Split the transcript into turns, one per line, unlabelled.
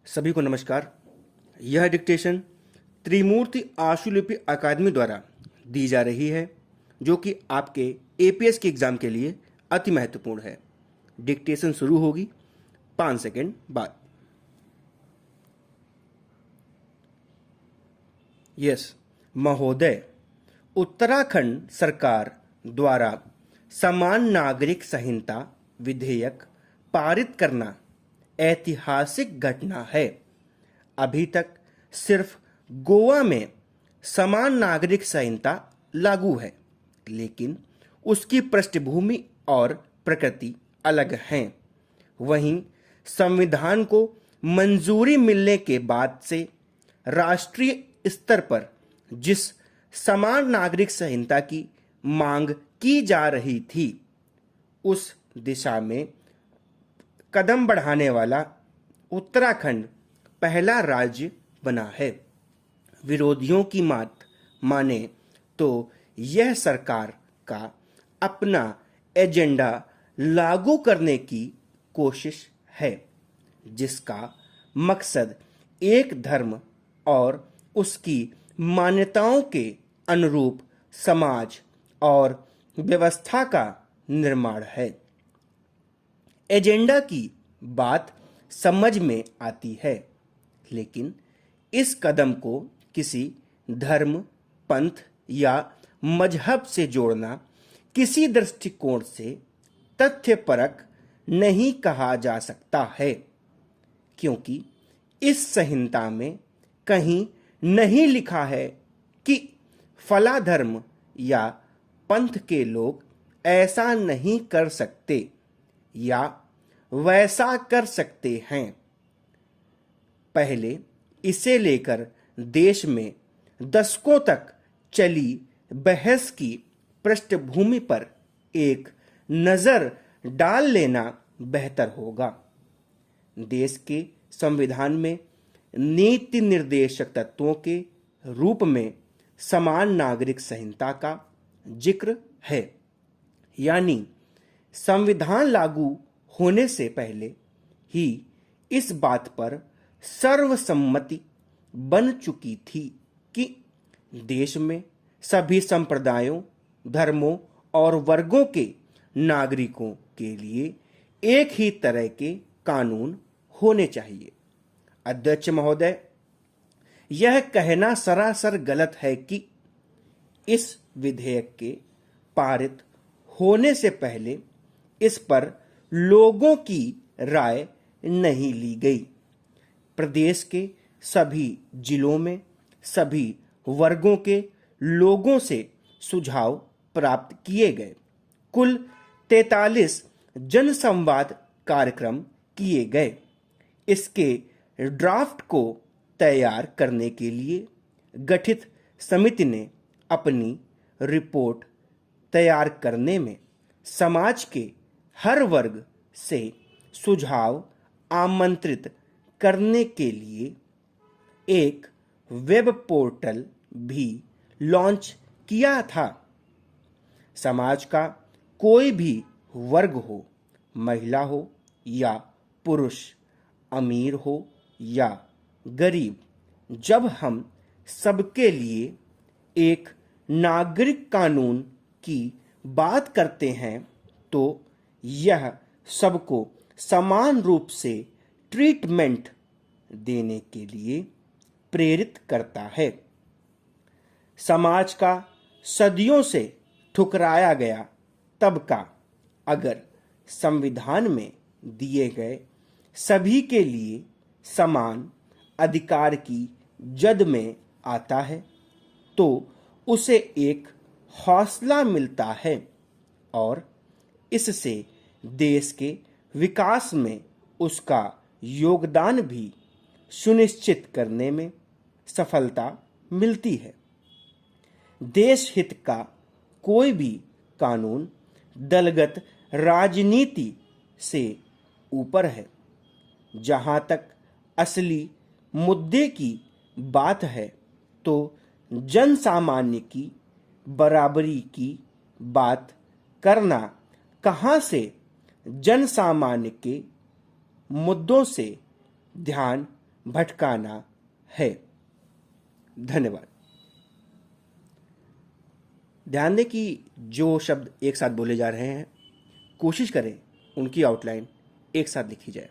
सभी को नमस्कार। यह डिक्टेशन त्रिमूर्ति आशुलिपि अकादमी द्वारा दी जा रही है, जो कि आपके एपीएस के एग्जाम के लिए अति महत्वपूर्ण है। डिक्टेशन शुरू होगी 5 सेकंड बाद। यस महोदय, उत्तराखंड सरकार द्वारा समान नागरिक संहिता विधेयक पारित करना ऐतिहासिक घटना है। अभी तक सिर्फ गोवा में समान नागरिक संहिता लागू है, लेकिन उसकी पृष्ठभूमि और प्रकृति अलग हैं। वहीं संविधान को मंजूरी मिलने के बाद से राष्ट्रीय स्तर पर जिस समान नागरिक संहिता की मांग की जा रही थी, उस दिशा में कदम बढ़ाने वाला उत्तराखंड पहला राज्य बना है। विरोधियों की बात माने तो यह सरकार का अपना एजेंडा लागू करने की कोशिश है, जिसका मकसद एक धर्म और उसकी मान्यताओं के अनुरूप समाज और व्यवस्था का निर्माण है। एजेंडा की बात समझ में आती है, लेकिन इस कदम को किसी धर्म, पंथ या मजहब से जोड़ना किसी दृष्टिकोण से तथ्यपरक नहीं कहा जा सकता है, क्योंकि इस संहिता में कहीं नहीं लिखा है कि फला धर्म या पंथ के लोग ऐसा नहीं कर सकते या वैसा कर सकते हैं। पहले इसे लेकर देश में दशकों तक चली बहस की पृष्ठभूमि पर एक नज़र डाल लेना बेहतर होगा। देश के संविधान में नीति निर्देशक तत्वों के रूप में समान नागरिक संहिता का जिक्र है, यानी संविधान लागू होने से पहले ही इस बात पर सर्वसम्मति बन चुकी थी कि देश में सभी संप्रदायों, धर्मों और वर्गों के नागरिकों के लिए एक ही तरह के कानून होने चाहिए। अध्यक्ष महोदय, यह कहना सरासर गलत है कि इस विधेयक के पारित होने से पहले इस पर लोगों की राय नहीं ली गई। प्रदेश के सभी जिलों में सभी वर्गों के लोगों से सुझाव प्राप्त किए गए। कुल 43 जनसंवाद कार्यक्रम किए गए। इसके ड्राफ्ट को तैयार करने के लिए गठित समिति ने अपनी रिपोर्ट तैयार करने में समाज के हर वर्ग से सुझाव आमंत्रित करने के लिए एक वेब पोर्टल भी लॉन्च किया था। समाज का कोई भी वर्ग हो, महिला हो या पुरुष, अमीर हो या गरीब, जब हम सबके लिए एक नागरिक कानून की बात करते हैं तो यह सबको समान रूप से ट्रीटमेंट देने के लिए प्रेरित करता है। समाज का सदियों से ठुकराया गया तबका अगर संविधान में दिए गए सभी के लिए समान अधिकार की जद में आता है तो उसे एक हौसला मिलता है और इससे देश के विकास में उसका योगदान भी सुनिश्चित करने में सफलता मिलती है। देश हित का कोई भी कानून दलगत राजनीति से ऊपर है। जहां तक असली मुद्दे की बात है तो जन सामान्य की बराबरी की बात करना कहां से जन सामान्य के मुद्दों से ध्यान भटकाना है। धन्यवाद। ध्यान दें कि जो शब्द एक साथ बोले जा रहे हैं, कोशिश करें उनकी आउटलाइन एक साथ लिखी जाए।